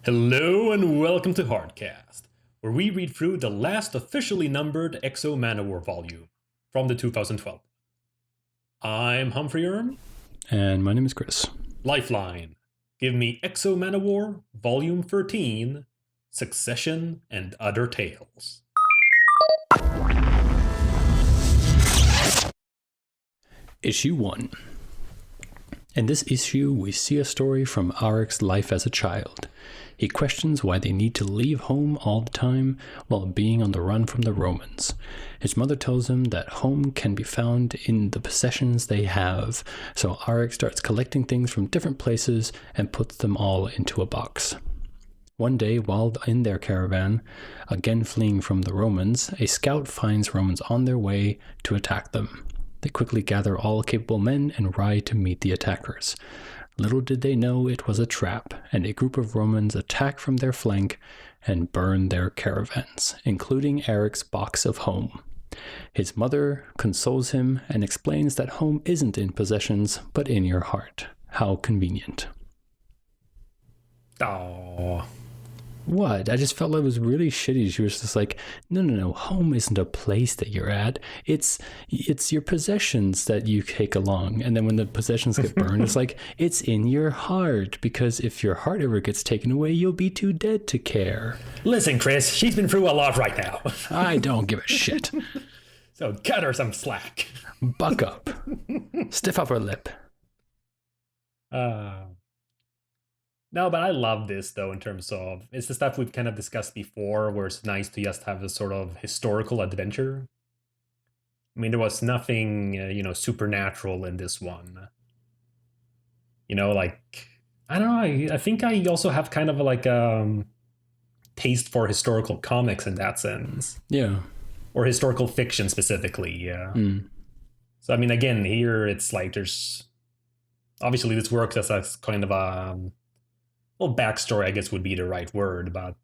Hello and welcome to Hardcast, where we read through the last officially numbered Exo Manowar volume from the 2012. I'm Humphrey Erm. And my name is Chris. Lifeline. Give me Exo Manowar, Volume 13, Succession and Other Tales. Issue 1. In this issue, we see a story from Arik's life as a child. He questions why they need to leave home all the time while being on the run from the Romans. His mother tells him that home can be found in the possessions they have, so Arik starts collecting things from different places and puts them all into a box. One day, while in their caravan, again fleeing from the Romans, a scout finds Romans on their way to attack them. They quickly gather all capable men and ride to meet the attackers. Little did they know it was a trap, and a group of Romans attack from their flank and burn their caravans, including Arik's box of home. His mother consoles him and explains that home isn't in possessions, but in your heart. How convenient. Aww. What? I just felt like it was really shitty. She was just like, no, home isn't a place that you're at. It's your possessions that you take along. And then when the possessions get burned, it's like, it's in your heart. Because if your heart ever gets taken away, you'll be too dead to care. Listen, Chris, she's been through a lot right now. I don't give a shit. So cut her some slack. Buck up. Stiff upper lip. No, but I love this, though, in terms of, it's the stuff we've kind of discussed before, where it's nice to just have a sort of historical adventure. I mean, there was nothing, supernatural in this one. I don't know, I think I also have kind of taste for historical comics in that sense. Yeah. Or historical fiction specifically, yeah. So, I mean, again, here it's like there's, obviously this works as a kind of a... well, backstory, I guess, would be the right word, but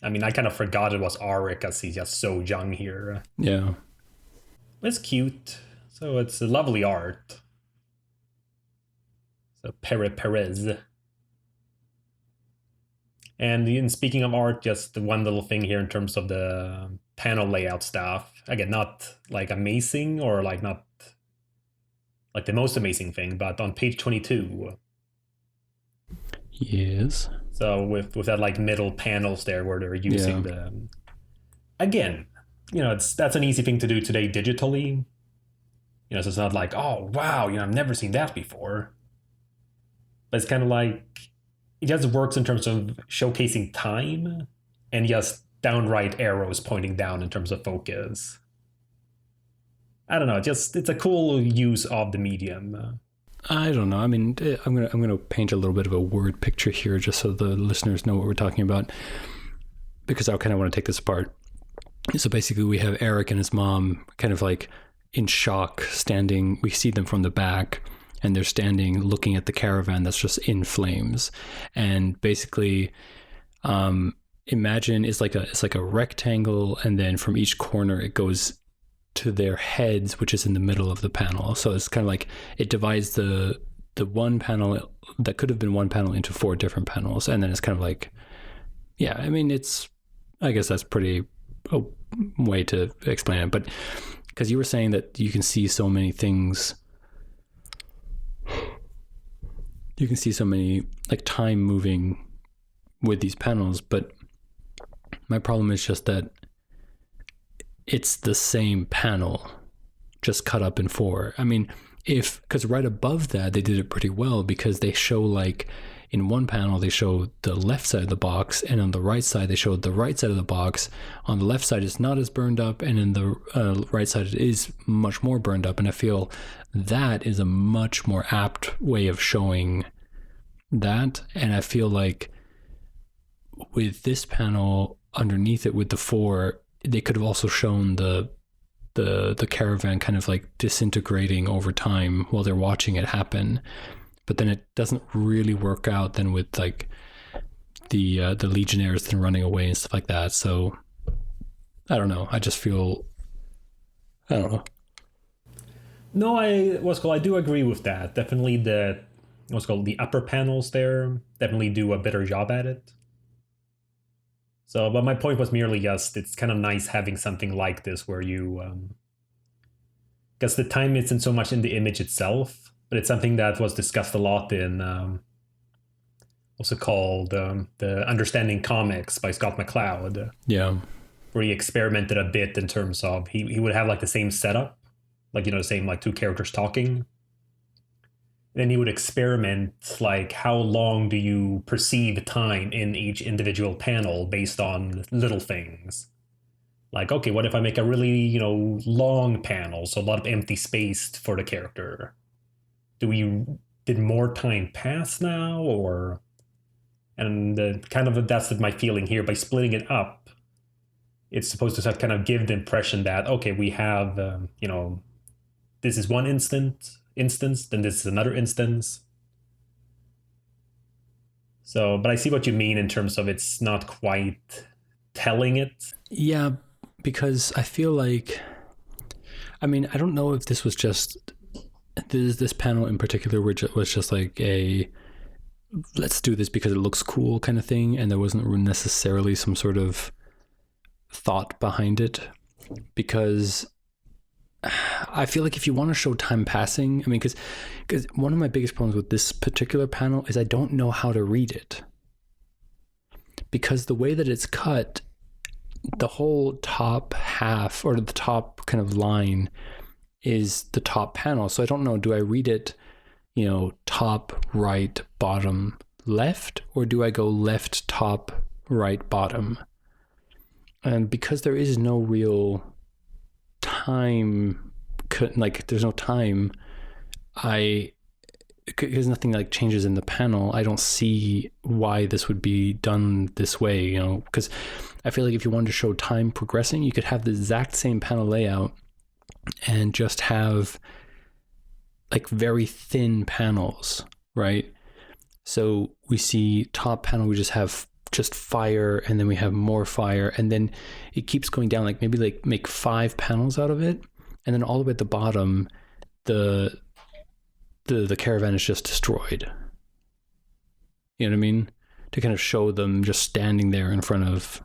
I mean, I kind of forgot it was Arik as he's just so young here. Yeah. It's cute. So it's a lovely art. So Perez. And in speaking of art, just one little thing here in terms of the panel layout stuff. Again, not like amazing or like not like the most amazing thing, but on page 22. Yes. So with that like middle panels there where they're using the, again, that's an easy thing to do today digitally. So it's not like, oh wow, I've never seen that before. But it's kind of like it just works in terms of showcasing time and just downright arrows pointing down in terms of focus. I don't know, it's a cool use of the medium. I don't know. I mean, I'm gonna paint a little bit of a word picture here, just so the listeners know what we're talking about, because I kind of want to take this apart. So basically, we have Arik and his mom kind of like in shock, standing. We see them from the back, and they're standing, looking at the caravan that's just in flames. And basically, imagine it's like a rectangle, and then from each corner it goes to their heads, which is in the middle of the panel. So it's kind of like it divides the one panel that could have been one panel into 4 different panels, and then it's kind of like, yeah, I mean, I guess that's pretty a way to explain it. But because you were saying that you can see so many things, you can see so many like time moving with these panels, but my problem is just that it's the same panel, just cut up in 4. I mean, because right above that, they did it pretty well, because they show like in one panel, they show the left side of the box, and on the right side, they showed the right side of the box. On the left side, it's not as burned up, and in the right side, it is much more burned up. And I feel that is a much more apt way of showing that. And I feel like with this panel underneath it with the 4, they could have also shown the caravan kind of like disintegrating over time while they're watching it happen. But then it doesn't really work out then with like the legionnaires then running away and stuff like that. So I don't know. I just feel, I don't know. No, I do agree with that. Definitely the upper panels there definitely do a better job at it. So, but my point was merely just it's kind of nice having something like this where you, because the time isn't so much in the image itself, but it's something that was discussed a lot in also called the Understanding Comics by Scott McCloud, Yeah. where he experimented a bit in terms of he would have like the same setup, like the same like two characters talking. Then he would experiment like how long do you perceive time in each individual panel based on little things. Like, okay, what if I make a really, long panel, so a lot of empty space for the character? Did more time pass now, or and kind of that's my feeling here by splitting it up. It's supposed to kind of give the impression that okay, we have this is one instance, then this is another instance. So, but I see what you mean in terms of it's not quite telling it. Yeah, because I feel like, I mean, I don't know if this was just this panel in particular, which was just like a let's do this because it looks cool kind of thing, and there wasn't necessarily some sort of thought behind it. Because I feel like if you want to show time passing, I mean, because one of my biggest problems with this particular panel is I don't know how to read it. Because the way that it's cut, the whole top half or the top kind of line is the top panel. So I don't know, do I read it, top, right, bottom, left, or do I go left, top, right, bottom? And because there is no real time, like there's no time, because nothing like changes in the panel, I don't see why this would be done this way, because I feel like if you wanted to show time progressing, you could have the exact same panel layout and just have like very thin panels, right? So we see top panel, we just have just fire, and then we have more fire, and then it keeps going down, like maybe like make 5 panels out of it, and then all the way at the bottom, the caravan is just destroyed. You know what I mean? To kind of show them just standing there in front of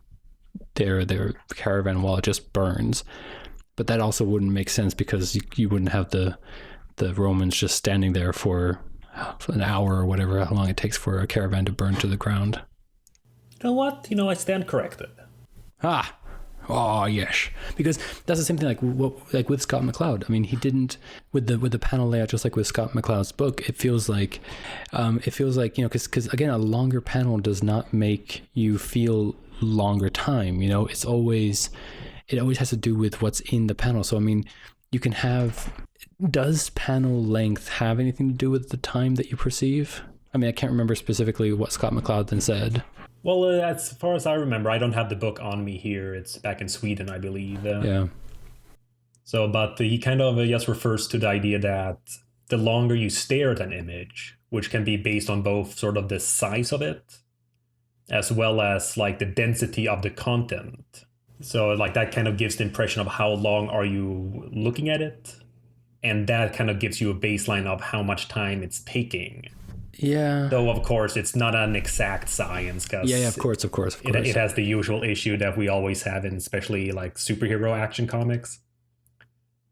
their caravan while it just burns. But that also wouldn't make sense because you wouldn't have the Romans just standing there for an hour or whatever, how long it takes for a caravan to burn to the ground. You know what? I stand corrected. Oh yes, because that's the same thing like with Scott McCloud. I mean, he didn't with the panel layout, just like with Scott McCloud's book. It feels like because again, a longer panel does not make you feel longer time. It always has to do with what's in the panel. So I mean, you can have. Does panel length have anything to do with the time that you perceive? I mean, I can't remember specifically what Scott McCloud then said. Well, as far as I remember, I don't have the book on me here. It's back in Sweden, I believe. Yeah. So, but he kind of just refers to the idea that the longer you stare at an image, which can be based on both sort of the size of it, as well as like the density of the content. So, like that kind of gives the impression of how long are you looking at it, and that kind of gives you a baseline of how much time it's taking. Yeah. Though, of course, it's not an exact science. Yeah, of course. It has the usual issue that we always have in especially like superhero action comics.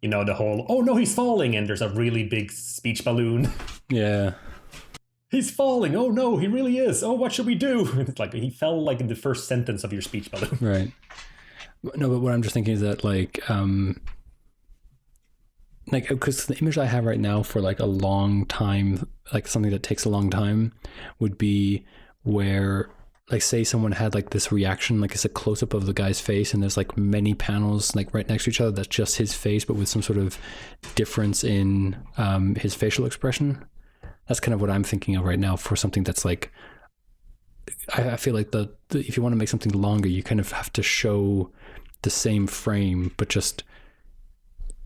The whole, oh no, he's falling, and there's a really big speech balloon. Yeah. He's falling. Oh no, he really is. Oh, what should we do? It's like he fell like in the first sentence of your speech balloon. Right. No, but what I'm just thinking is that because the image I have right now for like a long time, like something that takes a long time, would be where, like, say someone had like this reaction, like it's a close up of the guy's face, and there's like many panels like right next to each other that's just his face, but with some sort of difference in his facial expression. That's kind of what I'm thinking of right now for something that's like. I feel like the if you want to make something longer, you kind of have to show the same frame, but just.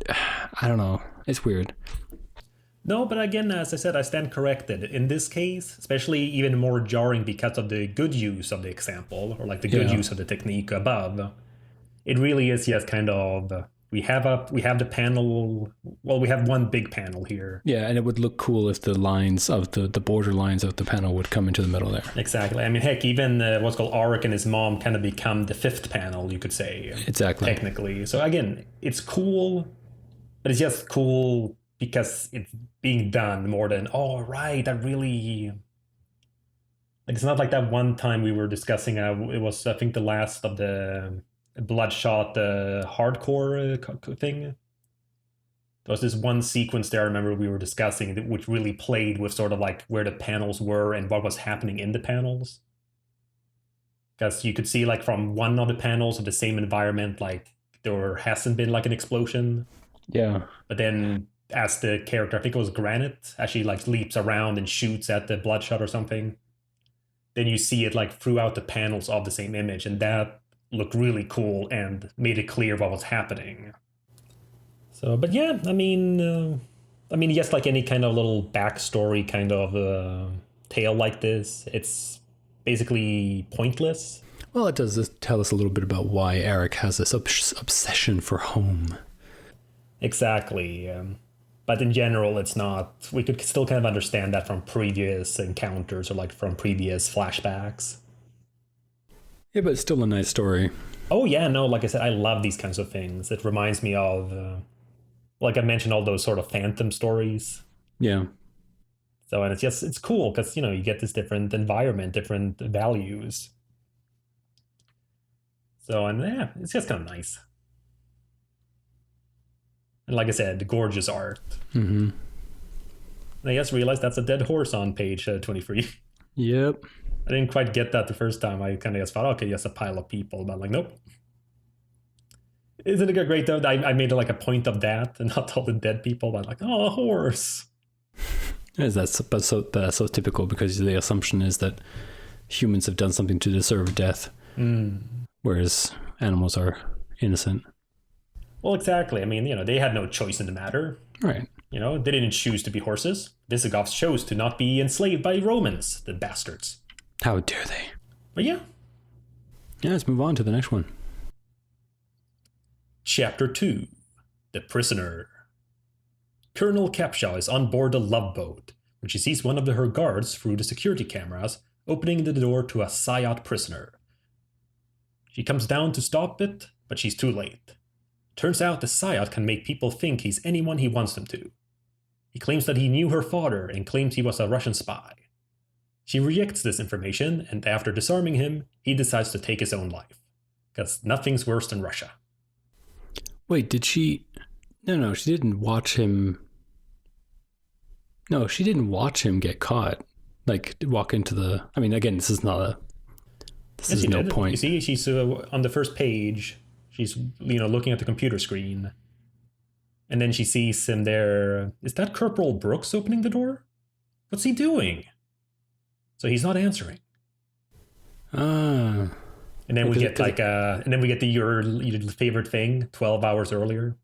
I don't know. It's weird. No, but again, as I said, I stand corrected. In this case, especially even more jarring because of the good use of the example, or like the good use of the technique above. It really is just kind of we have the panel. Well, we have one big panel here. Yeah, and it would look cool if the lines of the border lines of the panel would come into the middle there. Exactly. I mean, heck, even what's called Auric and his mom kind of become the fifth panel, you could say. Exactly. Technically. So again, it's cool, but it's just cool because it's being done more than, oh, right, I really... Like, it's not like that one time we were discussing, it was, I think, the last of the Bloodshot hardcore thing. There was this one sequence there I remember we were discussing which really played with sort of like where the panels were and what was happening in the panels. Because you could see like from one of the panels of the same environment, like there hasn't been like an explosion. Yeah. But then as the character, I think it was Granite, actually like leaps around and shoots at the Bloodshot or something, then you see it like throughout the panels of the same image, and that looked really cool and made it clear what was happening. So, but yeah, I mean, just like any kind of little backstory kind of tale like this, it's basically pointless. Well, it does tell us a little bit about why Eric has this obsession for home. Exactly. But in general, it's not... We could still kind of understand that from previous encounters or like from previous flashbacks. Yeah, but it's still a nice story. Oh, yeah, no, like I said, I love these kinds of things. It reminds me of, like I mentioned, all those sort of phantom stories. Yeah. So, and it's cool because, you know, you get this different environment, different values. So, and yeah, it's just kind of nice. And like I said, gorgeous art. Mm-hmm. And I just realized that's a dead horse on page 23. Yep. I didn't quite get that the first time. I kind of just thought, okay, yes, a pile of people. But I'm like, nope. Isn't it great, though? I made like a point of that and not all the dead people. But I'm like, oh, a horse. That's so typical because the assumption is that humans have done something to deserve death, whereas animals are innocent. Well, exactly. I mean, you know, they had no choice in the matter. Right. You know, they didn't choose to be horses. Visigoths chose to not be enslaved by Romans, the bastards. How dare they? But yeah. Yeah, let's move on to the next one. Chapter 2. The Prisoner. Colonel Capshaw is on board a love boat when she sees one of her guards through the security cameras opening the door to a Sayat prisoner. She comes down to stop it, but she's too late. Turns out the Sayat can make people think he's anyone he wants them to. He claims that he knew her father and claims he was a Russian spy. She rejects this information, and after disarming him, he decides to take his own life. Because nothing's worse than Russia. Wait, did she... No, she didn't watch him... No, she didn't watch him get caught. Like, walk into the... I mean, again, this is not a... This is no point. You see, she's on the first page. She's, you know, looking at the computer screen. And then she sees him there. Is that Corporal Brooks opening the door? What's he doing? So he's not answering. Ah. And then we get your favorite thing 12 hours earlier.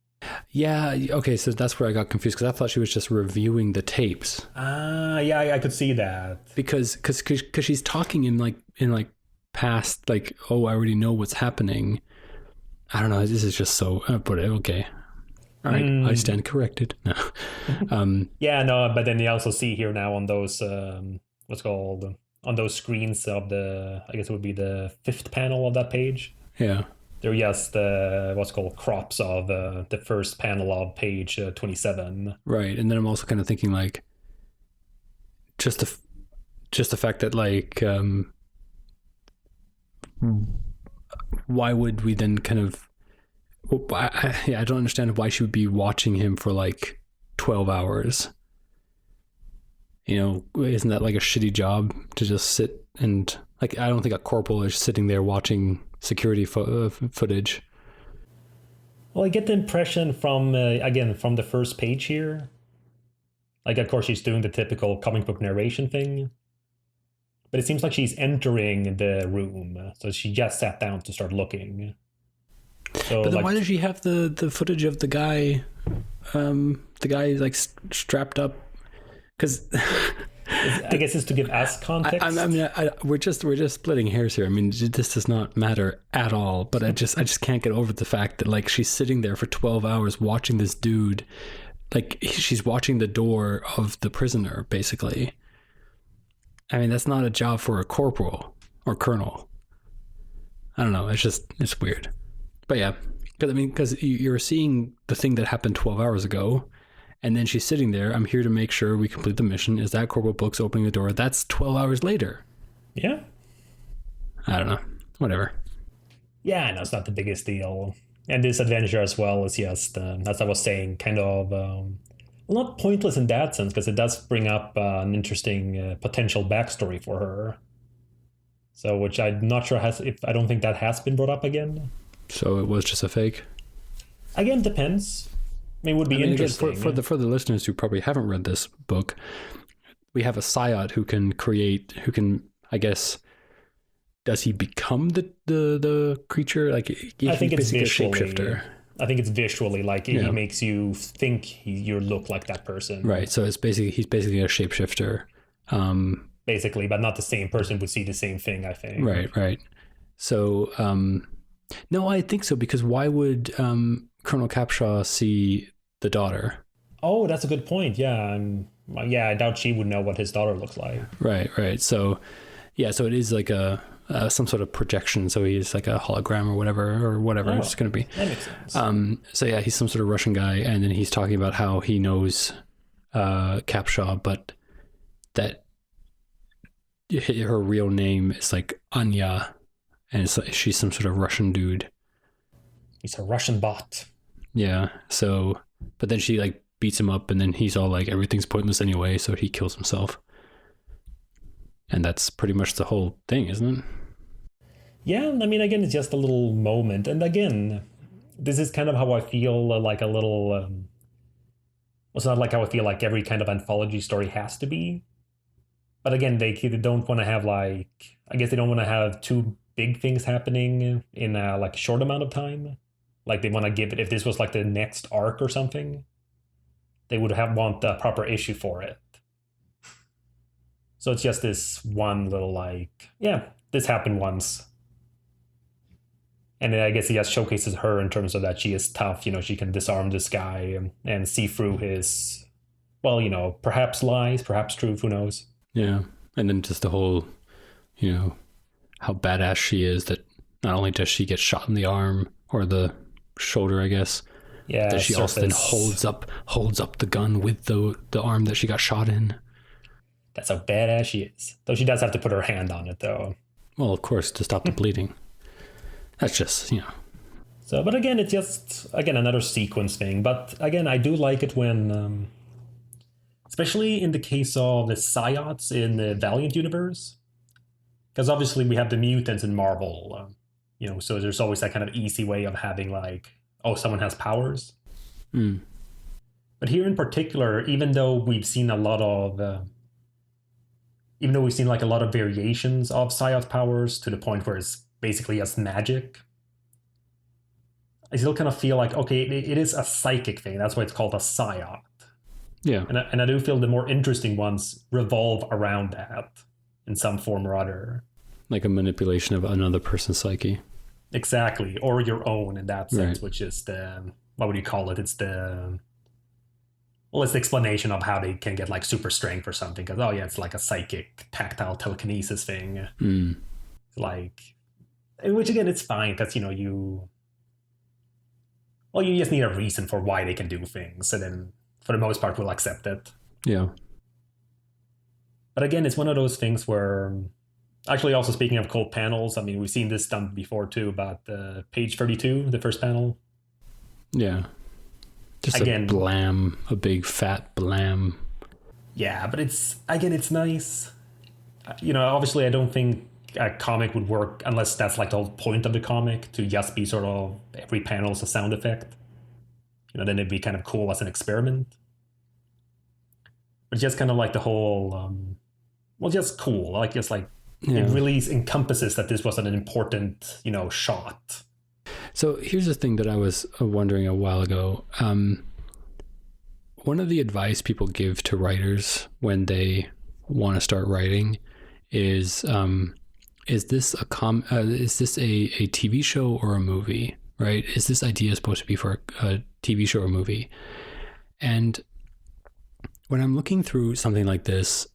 Yeah, okay, so that's where I got confused because I thought she was just reviewing the tapes. Yeah, I could see that. Because she's talking in past, like, oh, I already know what's happening. I don't know, this is just so, but okay. All right, I stand corrected. No. Yeah, no, but then you also see here now on those, on those screens of I guess it would be the fifth panel of that page. Yeah. They're just what's called crops of the first panel of page 27. Right, and then I'm also kind of thinking like, just the fact that like, why would we then kind of? I don't understand why she would be watching him for like 12 hours. You know, isn't that like a shitty job to just sit and like? I don't think a corporal is sitting there watching security footage. Well, I get the impression from from the first page here. Like, of course, she's doing the typical comic book narration thing, but it seems like she's entering the room, so she just sat down to start looking. So, but then why does she have the footage of the guy like strapped up? Because I guess it's to give us context. We're just splitting hairs here. I mean, this does not matter at all. But I just can't get over the fact that like she's sitting there for 12 hours watching this dude, like she's watching the door of the prisoner, basically. I mean, that's not a job for a corporal or colonel. I don't know. It's weird. But yeah, because you're seeing the thing that happened 12 hours ago. And then she's sitting there. I'm here to make sure we complete the mission. Is that Corporal Book's opening the door? That's 12 hours later. Yeah. I don't know. Whatever. Yeah, no, it's not the biggest deal. And this adventure as well is just, as I was saying, kind of, well, not pointless in that sense, because it does bring up an interesting potential backstory for her. So, which I'm not sure I don't think that has been brought up again. So it was just a fake? Again, depends. I mean, it would be interesting. Again, for the listeners who probably haven't read this book, we have a Psyot who can, I guess, does he become the creature? Like, I think it's basically visually. A shapeshifter. I think it's visually, like he makes you think you look like that person. Right. So he's basically a shapeshifter. Basically, but not the same person would see the same thing, I think. Right. So, no, I think so, because why would Colonel Capshaw see the daughter? Oh, that's a good point. Yeah, I doubt she would know what his daughter looks like. Right. So, yeah, so it is like some sort of projection. So he's like a hologram or whatever it's going to be. That makes sense. So yeah, he's some sort of Russian guy, and then he's talking about how he knows Capshaw, but that her real name is like Anya, and it's like she's some sort of Russian dude. He's a Russian bot. Yeah. So, but then she like beats him up, and then he's all like, everything's pointless anyway, so he kills himself. And that's pretty much the whole thing, isn't it? Yeah, I mean, again, it's just a little moment. And again, this is kind of how I feel like a little... it's not like how I feel like every kind of anthology story has to be. But again, they don't want to have like... I guess they don't want to have two big things happening in like a short amount of time. Like they want to give it... If this was like the next arc or something, they would want a proper issue for it. So it's just this one little like, yeah, this happened once. And then I guess he just showcases her in terms of that she is tough. You know, she can disarm this guy and see through his, well, you know, perhaps lies, perhaps truth, who knows? Yeah. And then just the whole, you know, how badass she is, that not only does she get shot in the arm or the shoulder, I guess, yeah, that she also then holds up the gun with the arm that she got shot in. That's how badass she is. Though she does have to put her hand on it, though. Well, of course, to stop the bleeding. That's just, you know. So, but again, it's just, again, another sequence thing. But again, I do like it when, especially in the case of the Psyots in the Valiant universe. Because obviously we have the mutants in Marvel, you know, so there's always that kind of easy way of having like, oh, someone has powers. Mm. But here in particular, even though we've seen a lot of... like a lot of variations of Psyot powers to the point where it's basically just magic, I still kind of feel like, okay, it is a psychic thing. That's why it's called a Psyot. Yeah. And I do feel the more interesting ones revolve around that in some form or other. Like a manipulation of another person's psyche. Exactly. Or your own in that sense, right. Which is the, what would you call it? It's the... Well, it's the explanation of how they can get like super strength or something. Because, oh yeah, it's like a psychic tactile telekinesis thing. Mm. Like, which again, it's fine because, you know, you just need a reason for why they can do things. And then for the most part, we'll accept it. Yeah. But again, it's one of those things where, actually also speaking of cold panels, I mean, we've seen this done before too, about page 32, the first panel. Yeah. Just again, a big fat blam. Yeah, but it's nice. You know, obviously I don't think a comic would work unless that's like the whole point of the comic, to just be sort of every panel is a sound effect. You know, then it'd be kind of cool as an experiment. But just kind of like the whole, just cool. Like, just like, yeah. It really encompasses that this was an important, you know, shot. So here's the thing that I was wondering a while ago. One of the advice people give to writers when they want to start writing is this is this a TV show or a movie, right? Is this idea supposed to be for a TV show or movie? And when I'm looking through something like this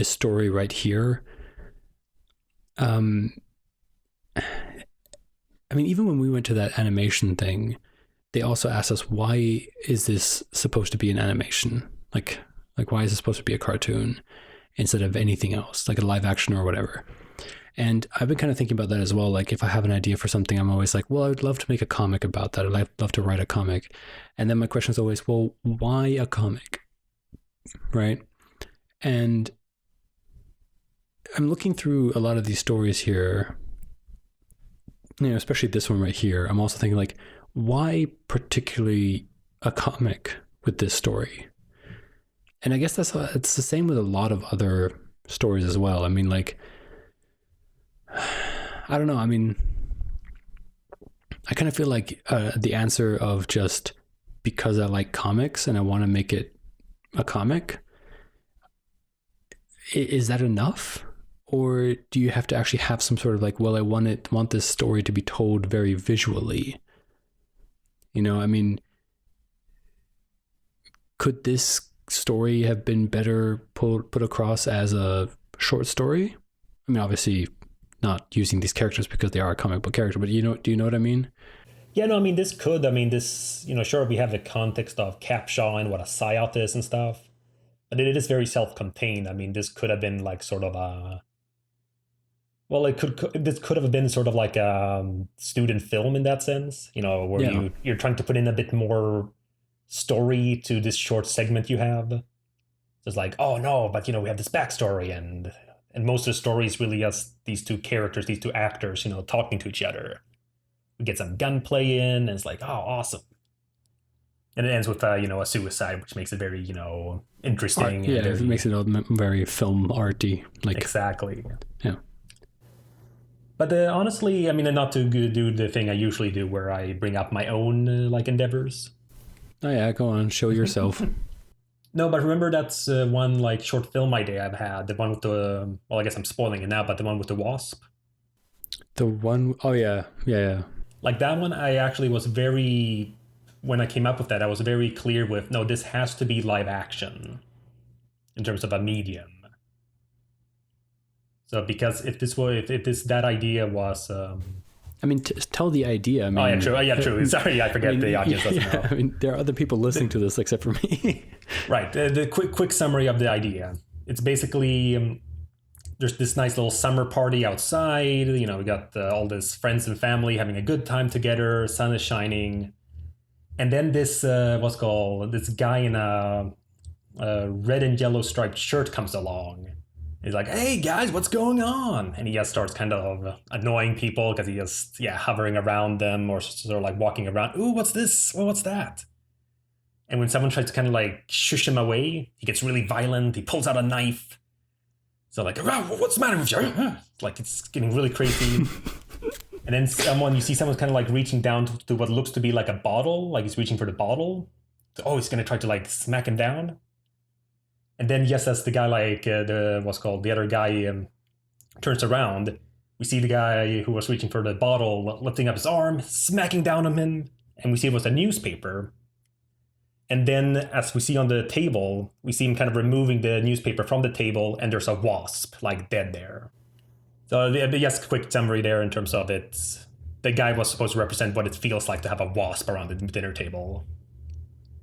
story right here, I mean, even when we went to that animation thing, they also asked us, why is this supposed to be an animation? Like why is it supposed to be a cartoon instead of anything else, like a live action or whatever? And I've been kind of thinking about that as well. Like if I have an idea for something, I'm always like, well, I would love to make a comic about that. I'd love to write a comic. And then my question is always, well, why a comic? Right? And I'm looking through a lot of these stories here, you know, especially this one right here. I'm also thinking like, why particularly a comic with this story? And I guess it's the same with a lot of other stories as well. I mean, like, I don't know. I mean, I kind of feel like the answer of just because I like comics and I want to make it a comic, is that enough? Or do you have to actually have some sort of like, well, I want this story to be told very visually? You know, I mean, could this story have been better put across as a short story? I mean, obviously not using these characters because they are a comic book character, but do you know what I mean? Yeah, no, I mean, this, you know, sure, we have the context of Capshaw and what a psyop is and stuff, but it is very self-contained. I mean, this could have been like sort of a, well, this could have been sort of like a student film in that sense, you know, where you're trying to put in a bit more story to this short segment you have. So it's like, oh no, but you know, we have this backstory, and most of the story is really just these two characters, these two actors, you know, talking to each other. We get some gunplay in, and it's like, oh, awesome. And it ends with you know, a suicide, which makes it very, you know, interesting. It makes it very film arty, like exactly. Yeah. But honestly, I mean, not to do the thing I usually do, where I bring up my own like endeavors. Oh yeah, go on, show yourself. No, but remember that's one like short film idea I've had. The one with the, well, I guess I'm spoiling it now, but the one with the wasp. The one, oh yeah. Like that one, I actually was when I came up with that, I was very clear with, no, this has to be live action in terms of a medium. So because if that idea was, I mean, tell the idea. I mean, oh yeah, true. Yeah, true. Sorry, I forget the audience doesn't know. I mean, there are other people listening to this except for me. Right. The quick summary of the idea. It's basically there's this nice little summer party outside. You know, we got all this friends and family having a good time together. Sun is shining, and then this this guy in a red and yellow striped shirt comes along. He's like, hey guys, what's going on? And he just starts kind of annoying people because he just hovering around them, or sort of like walking around. Ooh, what's this? Well, what's that? And when someone tries to kind of like shush him away, he gets really violent. He pulls out a knife. So like, what's the matter with you? Like it's getting really crazy. And then you see someone's kind of like reaching down to what looks to be like a bottle. Like he's reaching for the bottle. So, he's going to try to like smack him down. And then just as the guy like the other guy turns around, we see the guy who was reaching for the bottle lifting up his arm, smacking down on him, and we see it was a newspaper. And then as we see on the table, we see him kind of removing the newspaper from the table, and there's a wasp like dead there. So just quick summary there in terms of it. The guy was supposed to represent what it feels like to have a wasp around the dinner table.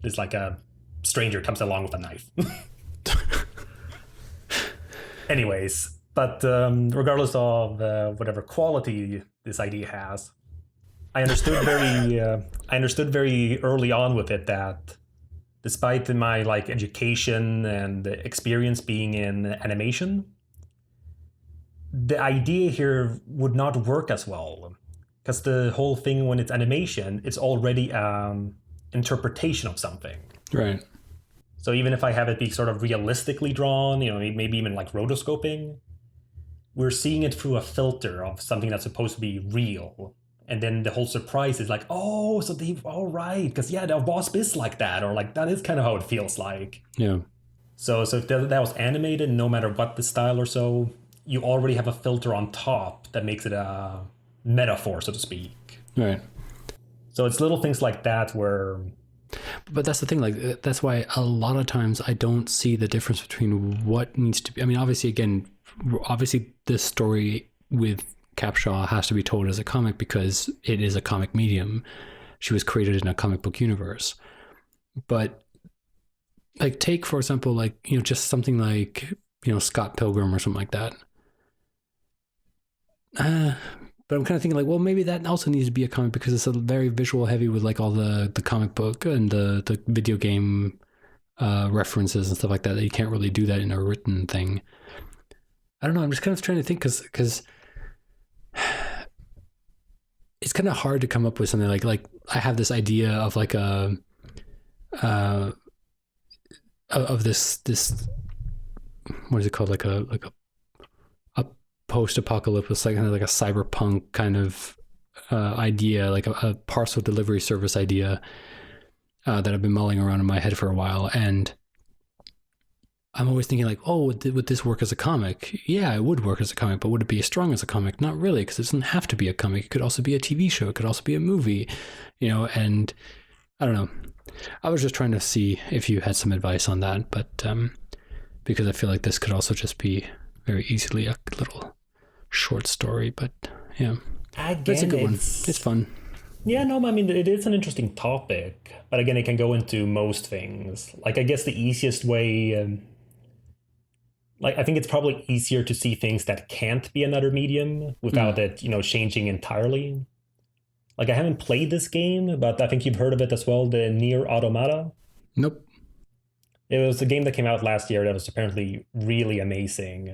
It's like a stranger comes along with a knife. Anyways, but regardless of whatever quality this idea has, I understood very early on with it that despite my like education and experience being in animation, the idea here would not work as well, because the whole thing when it's animation, it's already interpretation of something. Right. So even if I have it be sort of realistically drawn, you know, maybe even like rotoscoping, we're seeing it through a filter of something that's supposed to be real. And then the whole surprise is like, oh, all right, because the wasp is like that, or like that is kind of how it feels like. Yeah. So if that was animated, no matter what the style or so, you already have a filter on top that makes it a metaphor, so to speak. Right. So it's little things like that where. But that's the thing, like, that's why a lot of times I don't see the difference between what needs to be. I mean, obviously this story with Capshaw has to be told as a comic because it is a comic medium. She was created in a comic book universe. But like, take, for example, like, just something like, Scott Pilgrim or something like that. But I'm kind of thinking like, well, maybe that also needs to be a comic because it's a very visual heavy with like all the comic book and the video game references and stuff like that. You can't really do that in a written thing. I don't know. I'm just kind of trying to think because it's kind of hard to come up with something like I have this idea of like a of this what is it called, like a post-apocalyptic, like kind of like a cyberpunk kind of idea, like a parcel delivery service idea that I've been mulling around in my head for a while. And I'm always thinking like, oh, would this work as a comic? Yeah, it would work as a comic, but would it be as strong as a comic? Not really, because it doesn't have to be a comic. It could also be a TV show. It could also be a movie, and I don't know. I was just trying to see if you had some advice on that, but because I feel like this could also just be very easily a little short story, but yeah. Again, it's a good one. It's fun. Yeah, no, I mean, it is an interesting topic, but again, it can go into most things. Like, I guess the easiest way, like, I think it's probably easier to see things that can't be another medium without it, changing entirely. Like, I haven't played this game, but I think you've heard of it as well, the Nier Automata. Nope. It was a game that came out last year that was apparently really amazing.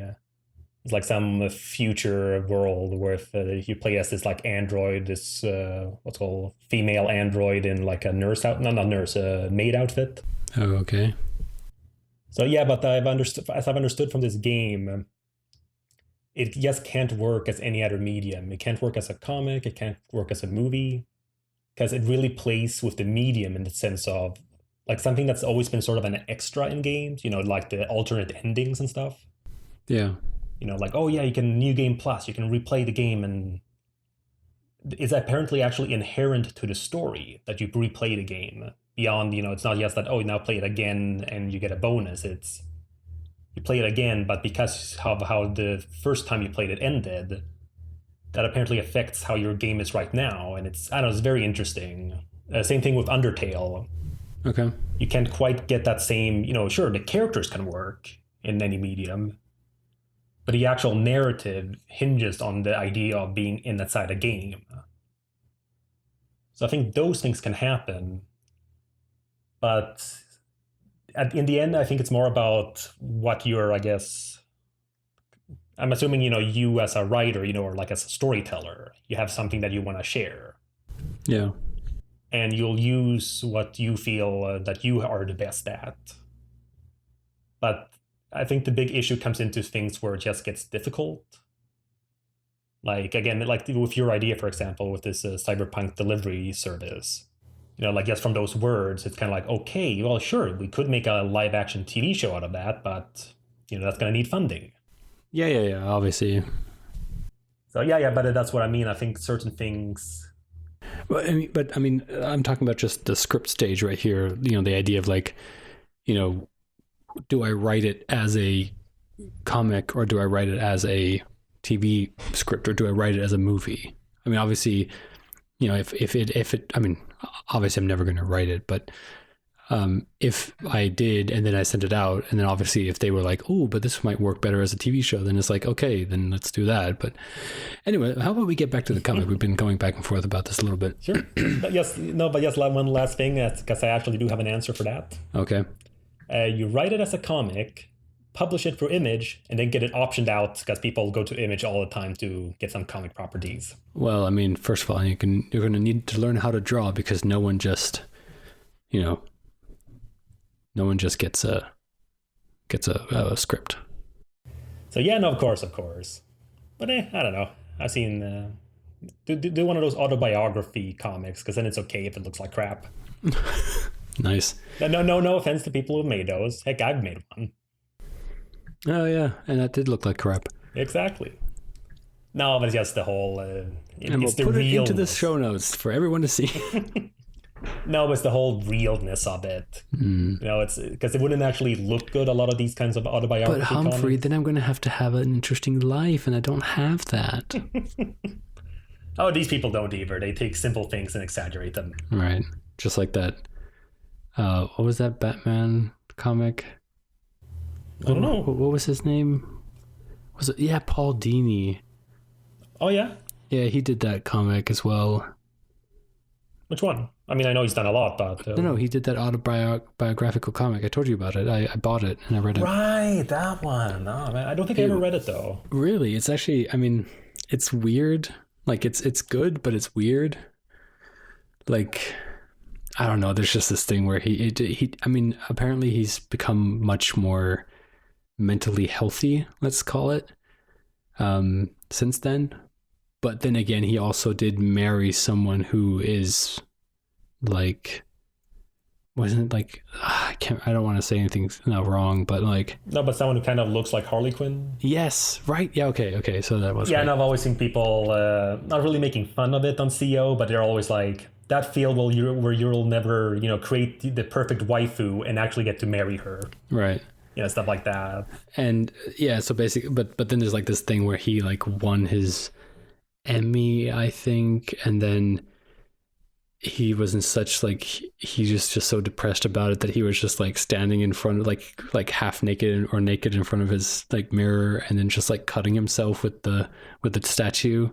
It's like some future world where you play as this like android, this what's called female android in like a nurse maid outfit. Oh, okay. So yeah, but I've understood from this game, it just can't work as any other medium. It can't work as a comic. It can't work as a movie because it really plays with the medium in the sense of like something that's always been sort of an extra in games, like the alternate endings and stuff. Yeah. Like, oh yeah, you can New Game Plus, you can replay the game, and it's apparently actually inherent to the story that you replay the game beyond, it's not just that, oh, now play it again and you get a bonus. It's you play it again, but because of how the first time you played it ended, that apparently affects how your game is right now. And I don't know, it's very interesting. Same thing with Undertale. Okay. You can't quite get that same, sure, the characters can work in any medium, but the actual narrative hinges on the idea of being inside a game. So I think those things can happen, but in the end, I think it's more about what you're, I guess, I'm assuming, you as a writer, or like as a storyteller, you have something that you want to share. Yeah. And you'll use what you feel that you are the best at. But I think the big issue comes into things where it just gets difficult. Like, again, like with your idea, for example, with this cyberpunk delivery service, like just from those words, it's kind of like, okay, well, sure, we could make a live action TV show out of that, but, that's going to need funding. Yeah, obviously. So, yeah, but that's what I mean. I think certain things... Well, I mean, I'm talking about just the script stage right here. The idea of like, do I write it as a comic or do I write it as a TV script or do I write it as a movie? I mean, obviously, if it, I mean, obviously I'm never going to write it, but if I did and then I sent it out and then obviously if they were like, oh, but this might work better as a TV show, then it's like, okay, then let's do that. But anyway, how about we get back to the comic? We've been going back and forth about this a little bit. Sure. But yes, one last thing, because I actually do have an answer for that. Okay. You write it as a comic, publish it for Image, and then get it optioned out because people go to Image all the time to get some comic properties. Well, I mean, first of all, you're going to need to learn how to draw because no one just gets a script. So yeah, no, of course. But I don't know. I've seen do one of those autobiography comics because then it's okay if it looks like crap. Nice. No offense to people who made those. Heck, I've made one. Oh yeah, and that did look like crap. Exactly. No, but it's just the whole. And we'll put it into the show notes for everyone to see. No, it's the whole realness of it. You know, it's because it wouldn't actually look good. A lot of these kinds of autobiography. But Humphrey, comics. then I'm going to have an interesting life, and I don't have that. Oh, these people don't either. They take simple things and exaggerate them. Right, just like that. What was that Batman comic? I don't know. What was his name? Was it? Yeah, Paul Dini. Oh yeah. Yeah, he did that comic as well. Which one? I mean, I know he's done a lot, but no, he did that autobiographical comic. I told you about it. I bought it and I read it. Right, that one. Oh man, I don't think I ever read it though. Really, it's actually. I mean, it's weird. Like it's good, but it's weird. Like, I don't know. There's just this thing where he. I mean, apparently he's become much more mentally healthy. Let's call it. Since then, but then again, he also did marry someone who is like, wasn't like, I don't want to say anything wrong, but like, no, but someone who kind of looks like Harley Quinn. Yes, right. Yeah. Okay. So that was yeah, right. And I've always seen people not really making fun of it on CO, but they're always like that field where you'll never create the perfect waifu and actually get to marry her. Right. Stuff like that. And yeah, so basically, but then there's like this thing where he like won his Emmy, I think, and then he was in such like he just so depressed about it that he was just like standing in front of like half naked or naked in front of his like mirror, and then just like cutting himself with the statue.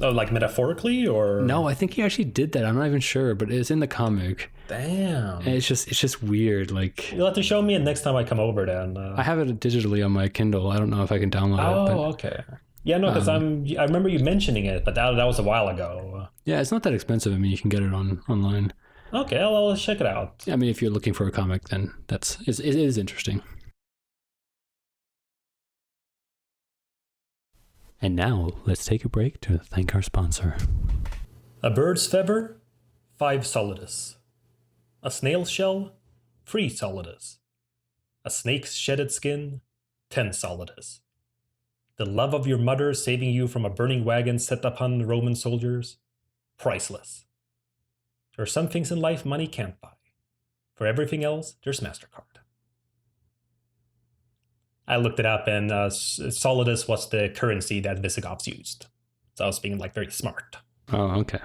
Oh, like metaphorically, or no? I think he actually did that. I'm not even sure, but it's in the comic. Damn. And it's just weird. Like, you'll have to show me it next time I come over. Then I have it digitally on my Kindle. I don't know if I can download it. Oh, okay. Yeah, no, because I remember you mentioning it, but that was a while ago. Yeah, it's not that expensive. I mean, you can get it online. Okay, I'll check it out. I mean, if you're looking for a comic, then it is interesting. And now, let's take a break to thank our sponsor. A bird's feather, 5 solidus. A snail's shell, 3 solidus. A snake's shedded skin, 10 solidus. The love of your mother saving you from a burning wagon set upon Roman soldiers, priceless. There are some things in life money can't buy. For everything else, there's MasterCard. I looked it up, and solidus was the currency that Visigoths used. So I was being like very smart. Oh, okay.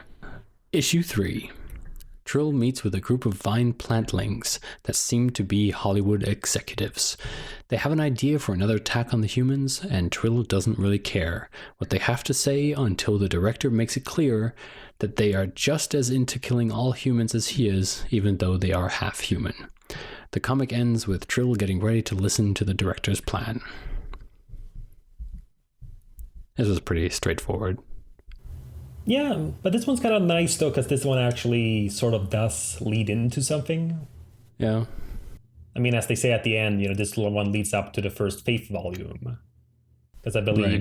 Issue 3. Trill meets with a group of vine plantlings that seem to be Hollywood executives. They have an idea for another attack on the humans, and Trill doesn't really care what they have to say until the director makes it clear that they are just as into killing all humans as he is, even though they are half human. The comic ends with Trill getting ready to listen to the director's plan. This was pretty straightforward. Yeah, but this one's kind of nice, though, because this one actually sort of does lead into something. Yeah. I mean, as they say at the end, this little one leads up to the first Faith volume. Because I believe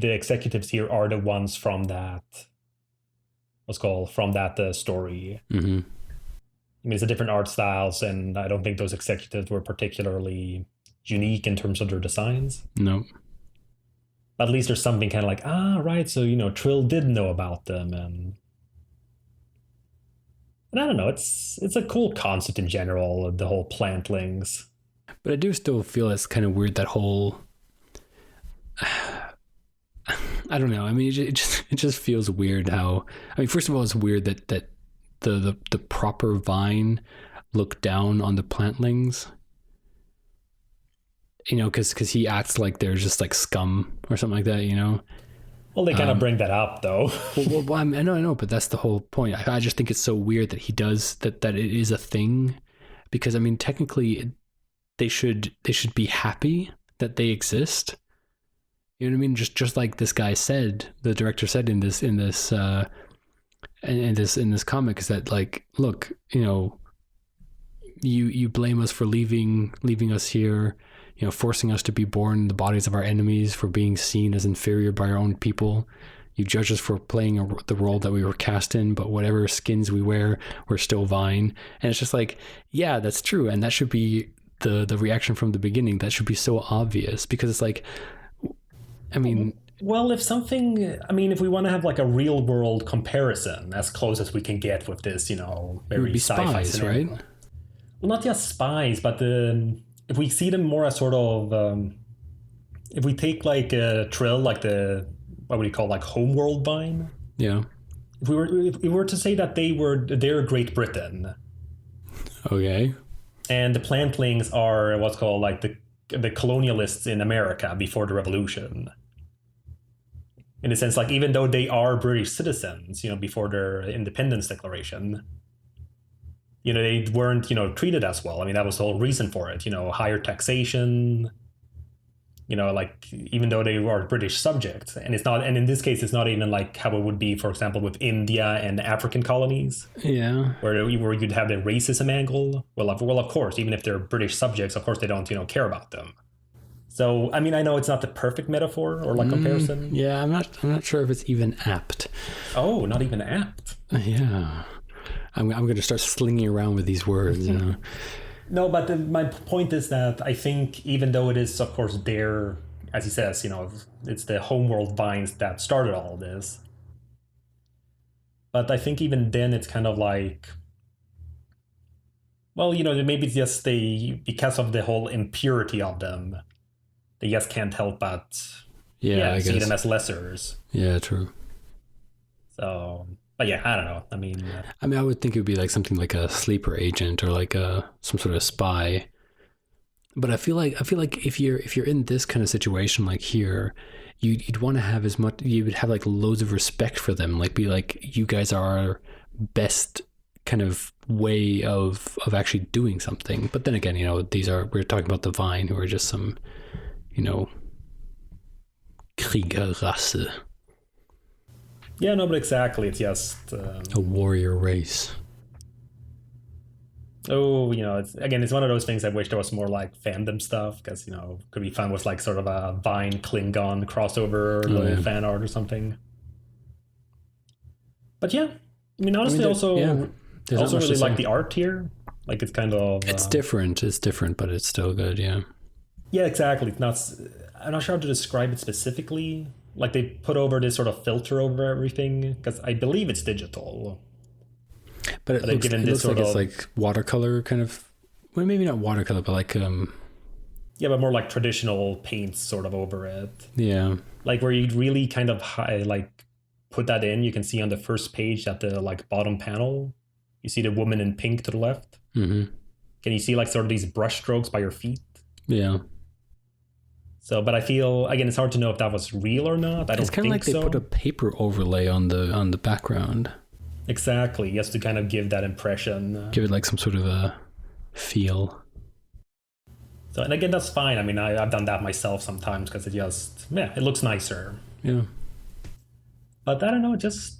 the executives here are the ones from that, story. Mm-hmm. I mean, it's a different art styles, and I don't think those executives were particularly unique in terms of their designs. No. At least there's something kind of like, right, so, Trill did know about them, and I don't know, it's a cool concept in general, the whole plantlings. But I do still feel it's kind of weird, that whole, I don't know, I mean, it just feels weird how, I mean, first of all, it's weird that the proper vine looked down on the plantlings. Because he acts like they're just like scum or something like that, Well, they kind of bring that up, though. well, I know, but that's the whole point. I just think it's so weird that he does that it is a thing, because I mean, technically, they should be happy that they exist. You know what I mean? Just like this guy said, the director said in this comic, is that like, look, you blame us for leaving us here. Forcing us to be born in the bodies of our enemies, for being seen as inferior by our own people. You judge us for playing the role that we were cast in, but whatever skins we wear, we're still Vine. And it's just like, yeah, that's true. And that should be the reaction from the beginning. That should be so obvious, because it's like, I mean, well, if something, I mean, if we want to have like a real world comparison, as close as we can get with this, you know, it would very be sci-fi spies, scenario. right? Well, not just spies, but if we see them more as sort of, if we take like a Trill, like the, what would you call, like homeworld Vine? Yeah. If we were to say that they're Great Britain, Okay. and the plantlings are what's called like the colonialists in America before the revolution. In a sense, like even though they are British citizens, you know, before their independence declaration, you know, they weren't, you know, treated as well. I mean, that was the whole reason for it, you know, higher taxation, you know, like even though they were British subjects. And it's not, and in this case, it's not even like how it would be, for example, with India and African colonies, Yeah. where you'd have the racism angle. Well, of course, even if they're British subjects, of course they don't, you know, care about them. So, I mean, I know it's not the perfect metaphor or like comparison. Yeah, I'm not sure if it's even apt. Oh, not even apt. Yeah. I'm going to start slinging around with these words, you know. No, but my point is that I think even though it is, of course, their, as he says, you know, it's the homeworld vines that started all of this. But I think even then it's kind of like, well, you know, maybe it's just because of the whole impurity of them, they just can't help but I see guess. them as lessers. Yeah, true. So, but yeah, I don't know. I mean, I would think it would be like something like a sleeper agent or like some sort of spy. But I feel like if you're in this kind of situation like here, you'd want to have as much. You would have like loads of respect for them. Like be like, you guys are our best kind of way of actually doing something. But then again, you know, we're talking about the Vine, who are just some, you know, Kriegerrasse. yeah, no, but exactly. It's just a warrior race. Oh, you know, it's one of those things I wish there was more like fandom stuff, because, you know, could be fun with like sort of a Vine Klingon crossover little fan art or something. But yeah, I mean, honestly, also really like the art here. Like it's kind of it's different. It's different, but it's still good. Yeah. Yeah, exactly. It's not. I'm not sure how to describe it specifically. Like they put over this sort of filter over everything, because I believe it's digital. But it looks like it's like watercolor kind of. Well, maybe not watercolor, but like yeah, but more like traditional paints sort of over it. Yeah. Like where you really kind of put that in. You can see on the first page at the like bottom panel, you see the woman in pink to the left. Mm-hmm. Can you see like sort of these brush strokes by your feet? Yeah. So, but I feel, again, it's hard to know if that was real or not. I don't think so. It's kind of like they put a paper overlay on the background. Exactly, just to kind of give that impression. Give it like some sort of a feel. So, and again, that's fine. I mean, I've done that myself sometimes, because it looks nicer. Yeah. But I don't know, just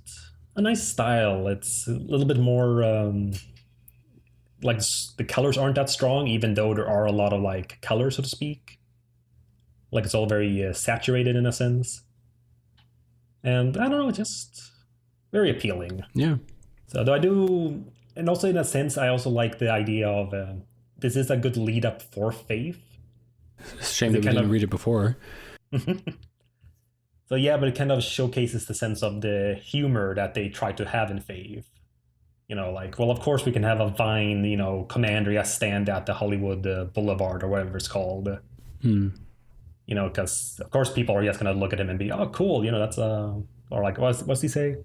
a nice style. It's a little bit more, like the colors aren't that strong, even though there are a lot of like colors, so to speak. Like it's all very saturated in a sense. And I don't know, just very appealing. Yeah. So though I do, and also in a sense, I also like the idea of this is a good lead up for Faith. It's a shame that we didn't read it before. So yeah, but it kind of showcases the sense of the humor that they try to have in Faith. You know, like, well, of course we can have a Vine, you know, commander just stand at the Hollywood Boulevard or whatever it's called. You know, because of course people are just going to look at him and be, oh, cool, you know, that's or like, what's he say?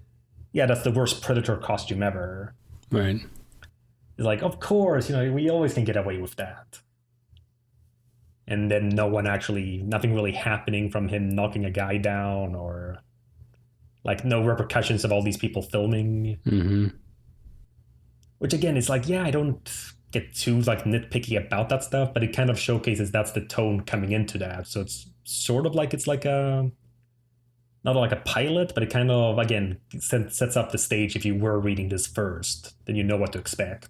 Yeah, that's the worst Predator costume ever. Right. It's like, of course, you know, we always can get away with that. And then nothing really happening from him knocking a guy down, or like no repercussions of all these people filming. Mm-hmm. Which again, it's like, yeah, I don't get too like nitpicky about that stuff, but it kind of showcases that's the tone coming into that. So it's sort of like it's like not like a pilot, but it kind of, again, sets up the stage. If you were reading this first, then you know what to expect.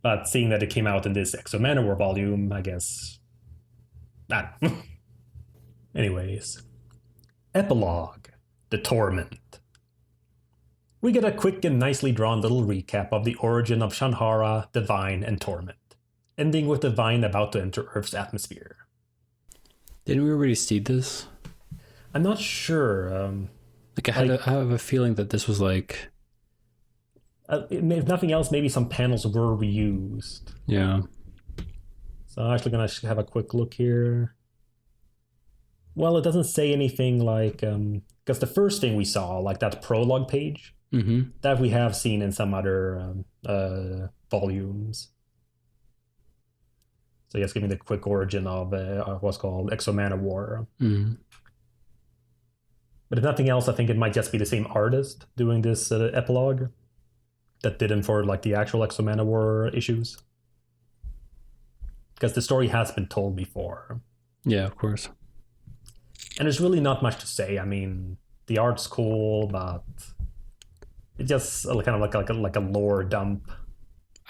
But seeing that it came out in this Exo Manowar volume, I guess. Anyways. Epilogue. The Torment. We get a quick and nicely drawn little recap of the origin of Shanhara, Divine, and Torment, ending with Divine about to enter Earth's atmosphere. Didn't we already see this? I'm not sure. I have a feeling that this was like... if nothing else, maybe some panels were reused. Yeah. So I'm actually going to have a quick look here. Well, it doesn't say anything like... because the first thing we saw, like that prologue page, that we have seen in some other volumes. So yes, give me the quick origin of what's called Manowar. But if nothing else, I think it might just be the same artist doing this epilogue that did them for like the actual Manowar issues. Because the story has been told before. Yeah, of course. And there's really not much to say. I mean, the art's cool, but it's just kind of like a lore dump.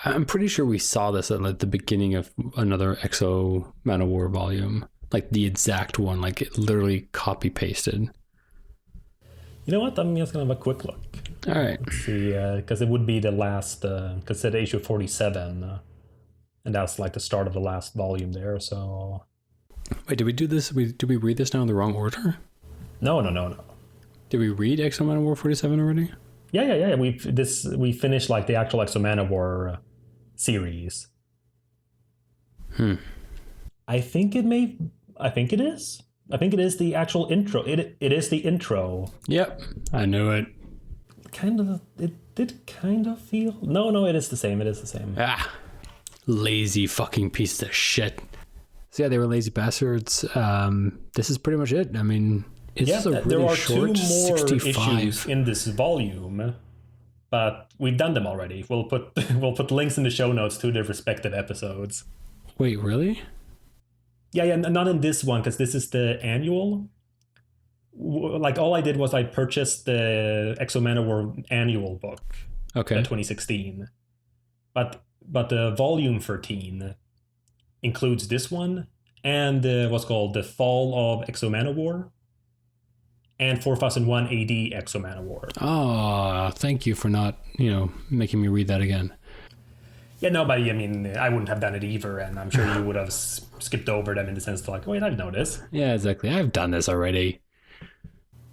I'm pretty sure we saw this at like the beginning of another Manowar volume, like the exact one, like it literally copy pasted. You know what? I'm just gonna have a quick look. All right. Let's see, because it would be the last, because it's issue 47, and that's like the start of the last volume there. So. Wait, did we do this? Did we read this now in the wrong order? No. Did we read Manowar 47 already? Yeah. We finished like the actual Manowar series. I think it is. I think it is the actual intro. It is the intro. Yep, I knew it. It did kind of feel. No, it is the same. It is the same. Lazy fucking piece of shit. So yeah, they were lazy bastards. This is pretty much it. I mean, it's a really there are short 2 more 65 issues in this volume, but we've done them already. We'll put links in the show notes to their respective episodes. Wait, really? Yeah, not in this one because this is the annual. Like all I did was I purchased the Manowar annual book, okay, 2016, but the volume 13 includes this one and what's called the Fall of Manowar and 4001 AD Manowar. Oh, thank you for not making me read that again. Yeah, no, but I mean, I wouldn't have done it either, and I'm sure you would have skipped over them in the sense of like, wait, I know this. Yeah, exactly. I've done this already.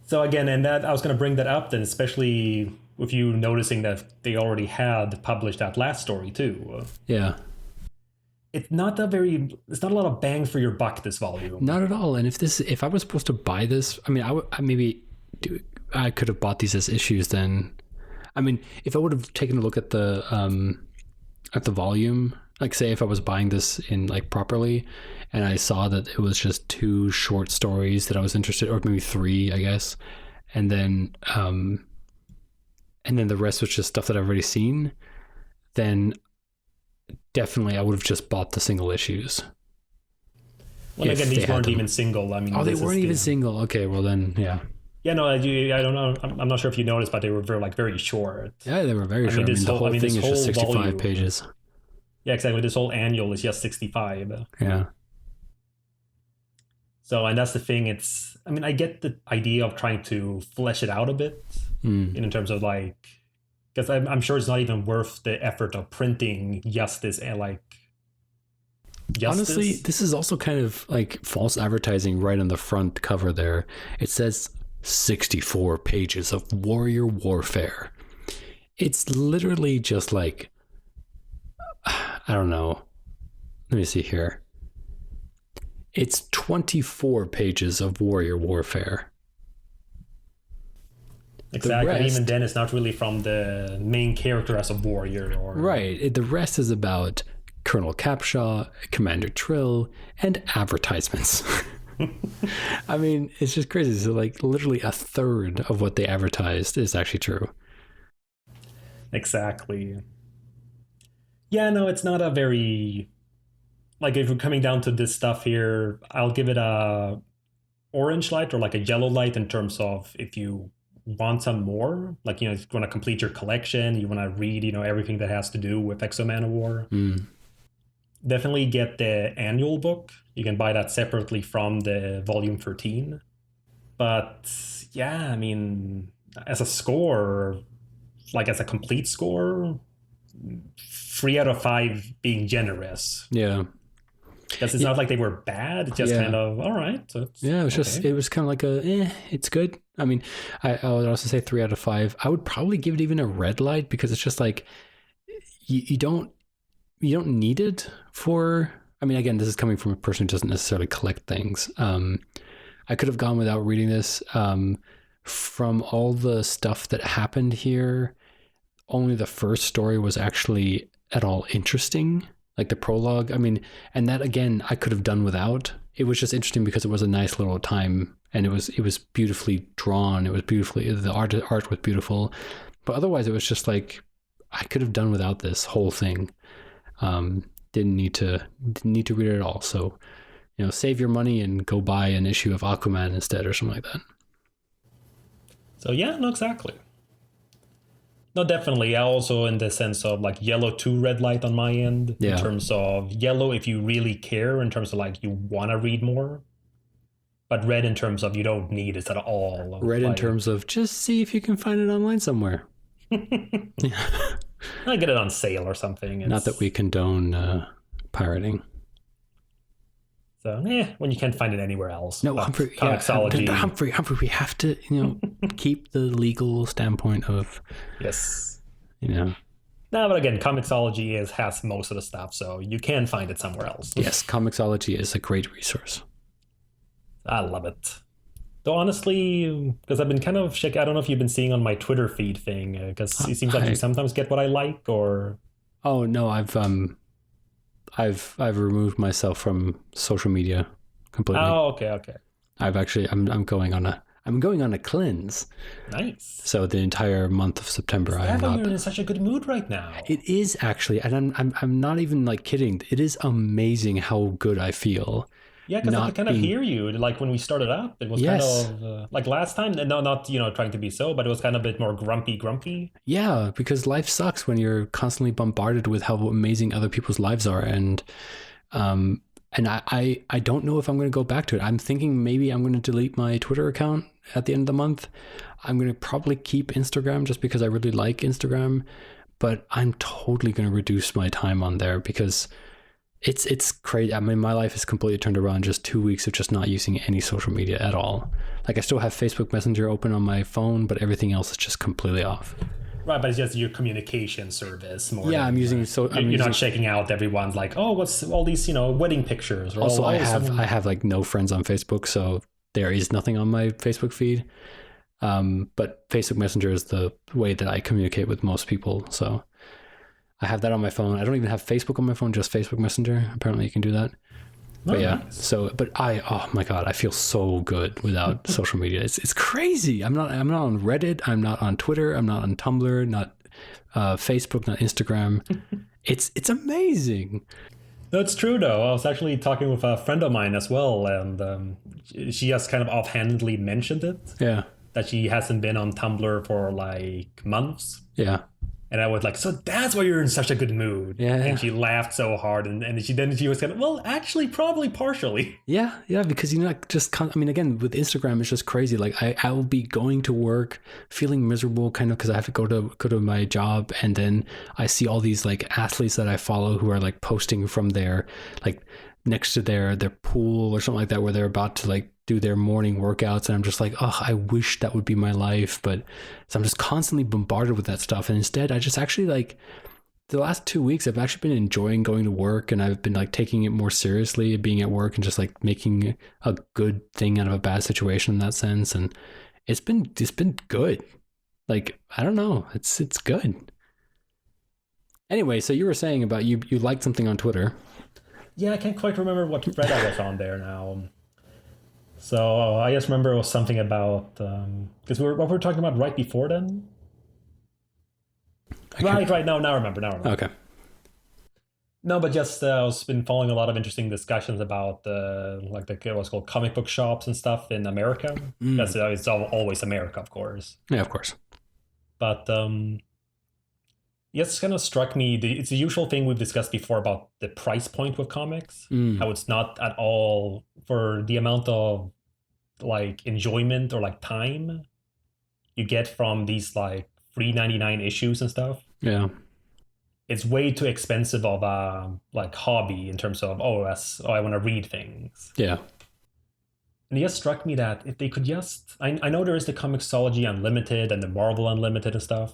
So again, and that I was going to bring that up, then especially with you noticing that they already had published that last story too. Yeah. It's not a lot of bang for your buck, this volume. Not at all. And if I was supposed to buy this, I mean, I could have bought these as issues then. I mean, if I would have taken a look at the volume, like say if I was buying this in like properly and I saw that it was just 2 short stories that I was interested, or maybe 3, I guess. And then the rest was just stuff that I've already seen, then definitely I would have just bought the single issues. Well, again, these weren't even single. I mean, they weren't even single. Okay, well then, yeah. Yeah, no, I don't know. I'm not sure if you noticed, but they were very short. Yeah, they were very short. The whole thing is just 65 pages. Yeah, exactly. This whole annual is just 65. Yeah. So, and that's the thing. I get the idea of trying to flesh it out a bit in terms of like, because I'm sure it's not even worth the effort of printing just this, honestly, this is also kind of like false advertising right on the front cover there. It says 64 pages of warrior warfare. It's literally just like, I don't know. Let me see here. It's 24 pages of warrior warfare. Exactly. And even then, it's not really from the main character as a warrior. Right. The rest is about Colonel Capshaw, Commander Trill, and advertisements. I mean, it's just crazy. So like literally a third of what they advertised is actually true. Exactly. Yeah, no, it's not a very, like if we're coming down to this stuff here, I'll give it a orange light or like a yellow light in terms of if you want some more, like, if you want to complete your collection, you want to read, everything that has to do with Manowar. Definitely get the annual book. You can buy that separately from the volume 13. But yeah, I mean, as a score, like as a complete score, 3 out of 5 being generous. Yeah. Because it's not like they were bad. It's just kind of all right. So yeah, it was okay. just it was kind of like it's good. I mean, I would also say 3 out of 5. I would probably give it even a red light because it's just like you don't need it for. I mean, again, this is coming from a person who doesn't necessarily collect things. I could have gone without reading this. From all the stuff that happened here, only the first story was actually at all interesting. Like the prologue, I mean, and that again, I could have done without. It was just interesting because it was a nice little time, and it was beautifully drawn. It was beautifully, the art was beautiful, but otherwise, it was just like I could have done without this whole thing. Didn't need to read it at all. So, save your money and go buy an issue of Aquaman instead, or something like that. So yeah, no, exactly. No, definitely. Also, in the sense of like yellow to red light on my end, in terms of yellow, if you really care, in terms of like you want to read more, but red in terms of you don't need it at all. Red in terms of just see if you can find it online somewhere. I get it on sale or something. Not that we condone pirating. So, when you can't find it anywhere else. No, Humphrey, Comixology. Humphrey, we have to, keep the legal standpoint of... Yes. No, but again, Comixology has most of the stuff, so you can find it somewhere else. Yes, Comixology is a great resource. I love it. Though honestly, because I've been kind of checking, I don't know if you've been seeing on my Twitter feed thing, because it seems like you sometimes get what I like, or... Oh, no, I've removed myself from social media completely. Oh, okay. I've actually I'm going on a cleanse. Nice. So the entire month of September, I'm not. You're in such a good mood right now. It is actually, and I'm not even like kidding. It is amazing how good I feel. Yeah, because I could kind of hear you. Like when we started up, it was kind of like last time. No, not trying to be so, but it was kind of a bit more grumpy. Yeah, because life sucks when you're constantly bombarded with how amazing other people's lives are, and I don't know if I'm going to go back to it. I'm thinking maybe I'm going to delete my Twitter account at the end of the month. I'm going to probably keep Instagram just because I really like Instagram, but I'm totally going to reduce my time on there because it's crazy. I mean, my life is completely turned around just 2 weeks of just not using any social media at all. Like I still have Facebook Messenger open on my phone, but everything else is just completely off. Right, but it's just your communication service more. Yeah, I'm using you're not checking out everyone's like, oh, what's all these wedding pictures? Or also, I have like no friends on Facebook, so there is nothing on my Facebook feed. But Facebook Messenger is the way that I communicate with most people. So I have that on my phone. I don't even have Facebook on my phone, just Facebook Messenger. Apparently you can do that. But nice. Oh my God, I feel so good without social media. It's crazy. I'm not on Reddit. I'm not on Twitter. I'm not on Tumblr, not Facebook, not Instagram. It's amazing. That's true though. I was actually talking with a friend of mine as well, and she just kind of offhandedly mentioned it. Yeah. That she hasn't been on Tumblr for like months. Yeah. And I was like, so that's why you're in such a good mood. Yeah. And she laughed so hard. And she was kind of, well, actually, probably partially. Yeah. Because again, with Instagram, it's just crazy. Like I will be going to work feeling miserable kind of because I have to go to my job. And then I see all these like athletes that I follow who are like posting from their like next to their pool or something like that, where they're about to like do their morning workouts, and I'm just like, oh, I wish that would be my life. But so I'm just constantly bombarded with that stuff, and instead I just actually like the last 2 weeks I've actually been enjoying going to work, and I've been like taking it more seriously, being at work and just like making a good thing out of a bad situation in that sense. And it's been good. Like I don't know, it's good. Anyway, so you were saying about you liked something on Twitter. Yeah, I can't quite remember what thread I was on there now. So I just remember it was something about because what we were talking about right before then. Right. Now I remember. Okay. No, but just I've been following a lot of interesting discussions about what's called comic book shops and stuff in America. That's it's always America, of course. Yeah, of course. But yes, kind of struck me. It's the usual thing we've discussed before about the price point with comics. How it's not at all for the amount of like enjoyment or like time you get from these like $3.99 issues and stuff, Yeah. it's way too expensive of a like hobby in terms of I want to read things. Yeah. And it just struck me that if they could just, I know there is the Comixology Unlimited and the Marvel Unlimited and stuff,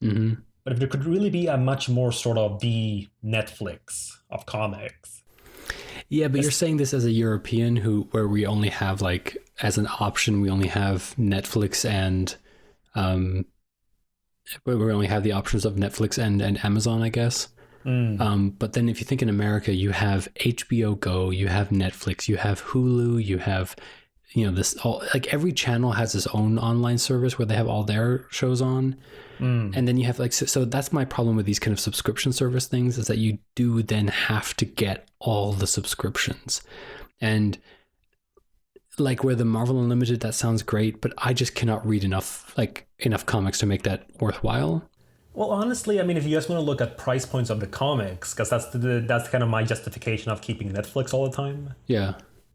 Mm-hmm. but if there could really be a much more sort of the Netflix of comics. Yeah, but you're saying this as a European where we only have like as an option, we only have Netflix and where we only have the options of Netflix and Amazon, I guess. But then if you think in America, you have HBO Go, you have Netflix, you have Hulu, you have, this all, like every channel has its own online service where they have all their shows on. And then you have like, so that's my problem with these kind of subscription service things, is that you do then have to get all the subscriptions. And like where the Marvel Unlimited, that sounds great, but I just cannot read enough comics to make that worthwhile. Well, honestly, I mean, if you just want to look at price points of the comics, because that's kind of my justification of keeping Netflix all the time. Yeah.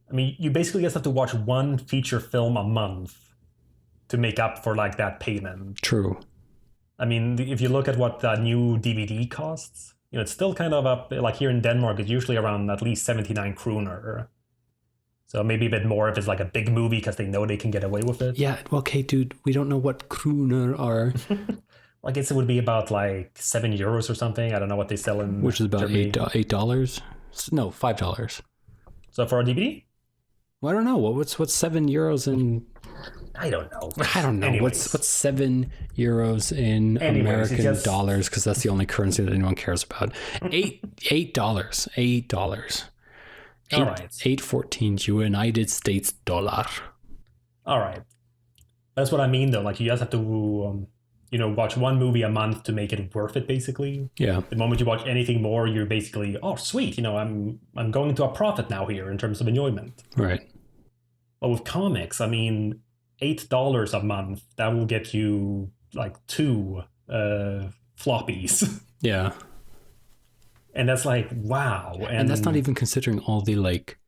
I mean, you basically just have to watch one feature film a month to make up for like that payment. True. I mean, if you look at what the new DVD costs, it's still kind of up, like here in Denmark, it's usually around at least 79 kroner. So maybe a bit more if it's like a big movie because they know they can get away with it. Yeah, well, okay, dude, we don't know what kroner are. I guess it would be about like €7 or something. I don't know what they sell in Which is about Germany. $8? No, $5. So for a DVD? Well, I don't know. What's €7 in... I don't know. I don't know. Anyways. What's €7 in American dollars? Because that's the only currency that anyone cares about. $8. All right. 8.14 United States dollar. All right. That's what I mean, though. Like, you just have to, watch one movie a month to make it worth it, basically. Yeah. The moment you watch anything more, you're basically, oh, sweet. I'm going into a profit now here in terms of enjoyment. Right. But with comics, I mean, $8 a month, that will get you like 2 floppies. Yeah. And that's like, wow. And that's not even considering all the like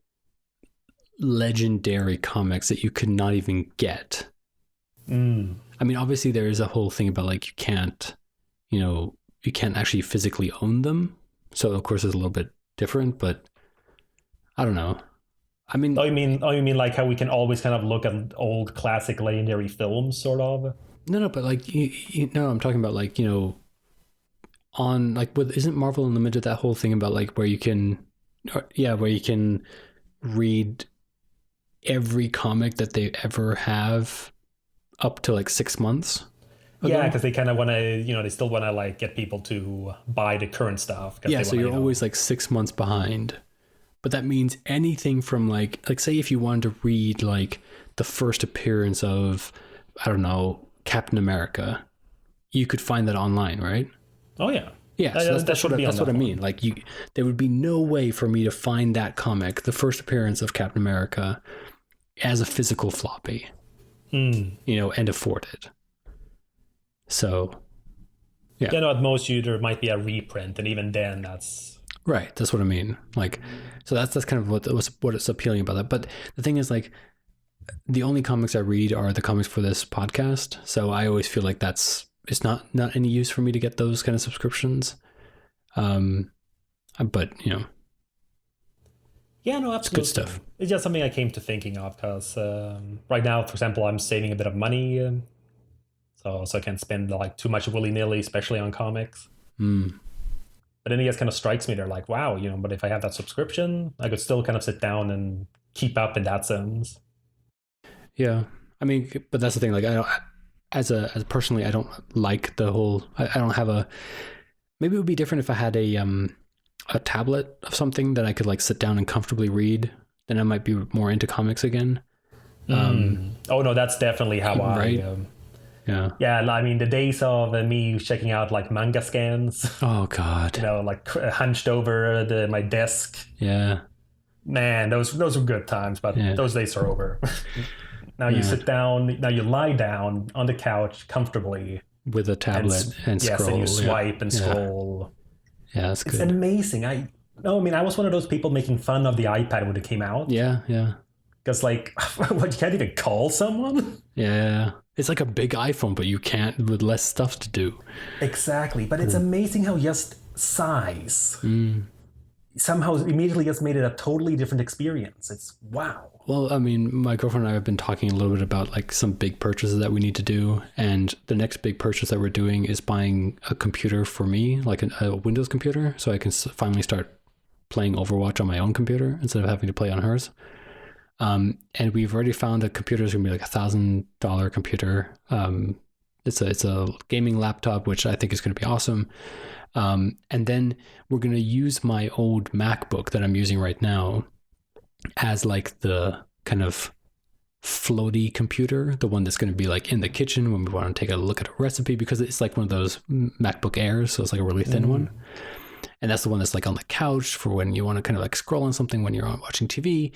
legendary comics that you could not even get. I mean, obviously there is a whole thing about like you can't actually physically own them. So of course it's a little bit different, but I don't know. I mean, you mean like how we can always kind of look at old classic legendary films, sort of? No, but like I'm talking about like on like isn't Marvel Unlimited that whole thing about like where you can read every comic that they ever have up to like 6 months ago? Yeah, because they kind of want to, they still want to like get people to buy the current stuff. Yeah, so you're always like 6 months behind. But that means anything from like say if you wanted to read like the first appearance of, I don't know, Captain America, you could find that online, right? Oh yeah. Yeah, so that's what I mean. Like there would be no way for me to find that comic, the first appearance of Captain America, as a physical floppy, and afford it. So, yeah. At most there might be a reprint, and even then that's... Right, that's what I mean. Like, so that's kind of what is appealing about that. But the thing is, like, the only comics I read are the comics for this podcast. So I always feel like it's not any use for me to get those kind of subscriptions. But yeah, no, absolutely. It's good stuff. It's just something I came to thinking of because right now, for example, I'm saving a bit of money, so I can't spend like too much willy-nilly, especially on comics. But then it just kind of strikes me, they're like, wow, but if I have that subscription, I could still kind of sit down and keep up in that sense. Yeah, I mean, but that's the thing. Like, I don't, as personally, I don't like the whole. I don't have a. Maybe it would be different if I had a tablet of something that I could like sit down and comfortably read. Then I might be more into comics again. Oh no, that's definitely how right? Yeah, I mean, the days of me checking out like manga scans. Oh God. Like hunched over my desk. Yeah. Man, those were good times, but those days are over. Now you sit down. Now you lie down on the couch comfortably with a tablet and scroll. Yes, and you swipe and scroll. Yeah, that's good. It's amazing. I was one of those people making fun of the iPad when it came out. Yeah. Because Because, like, what, you can't even call someone? Yeah. It's like a big iPhone, but you can't with less stuff to do. Exactly. But it's amazing how just size somehow immediately just made it a totally different experience. It's wow. Well, I mean, my girlfriend and I have been talking a little bit about like some big purchases that we need to do. And the next big purchase that we're doing is buying a computer for me, like a Windows computer, so I can finally start playing Overwatch on my own computer instead of having to play on hers. And we've already found a computer is going to be like $1,000 computer. It's a gaming laptop, which I think is going to be awesome. And then we're going to use my old MacBook that I'm using right now as like the kind of floaty computer, the one that's going to be like in the kitchen when we want to take a look at a recipe, because it's like one of those MacBook Airs, so it's like a really thin one. And that's the one that's like on the couch for when you want to kind of like scroll on something when you're watching TV.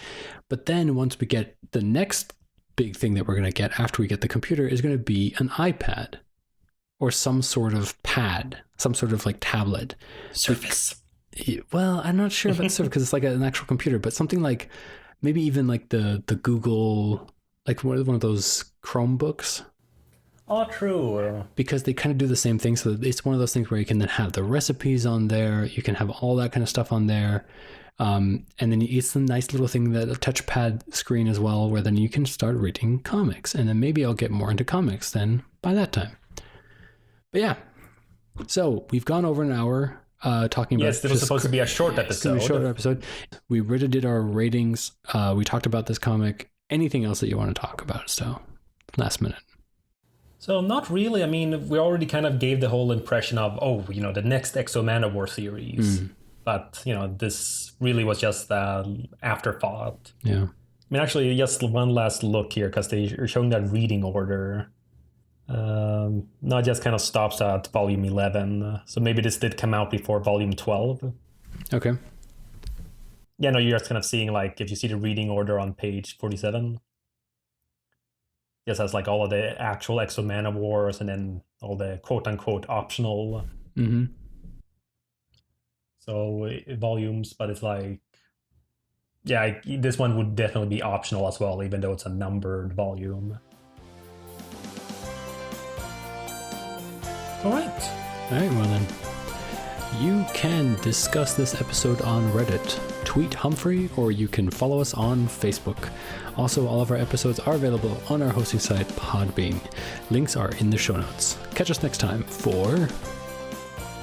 But then once we get the next big thing that we're going to get after we get the computer is going to be an iPad or some sort of pad, some sort of like tablet. Surface. Well, I'm not sure about Surface because it's like an actual computer, but something like maybe even like the Google, like one of those Chromebooks. Oh, true. Because they kind of do the same thing. So it's one of those things where you can then have the recipes on there. You can have all that kind of stuff on there. And then it's a nice little thing, that a touchpad screen as well, where then you can start reading comics. And then maybe I'll get more into comics then by that time. But yeah. So we've gone over an hour talking about... Yes, this was supposed to be a short episode. It's a short episode. We really did our ratings. We talked about this comic. Anything else that you want to talk about, so last minute? So not really. I mean, we already kind of gave the whole impression of, the next Exo Manowar series. But, this really was just an afterthought. Yeah. I mean, actually, just one last look here, because they're showing that reading order. No, it just kind of stops at volume 11. So maybe this did come out before volume 12. Okay. Yeah, no, you're just kind of seeing, like, if you see the reading order on page 47. Yes, has like all of the actual Exo Manowars and then all the quote-unquote optional volumes, but it's like, yeah, this one would definitely be optional as well, even though it's a numbered volume. All right, well then. You can discuss this episode on Reddit, tweet Humphrey, or you can follow us on Facebook. Also, all of our episodes are available on our hosting site, Podbean. Links are in the show notes. Catch us next time for...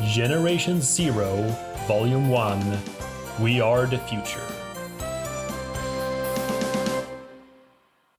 Generation Zero, Volume 1, We Are the Future.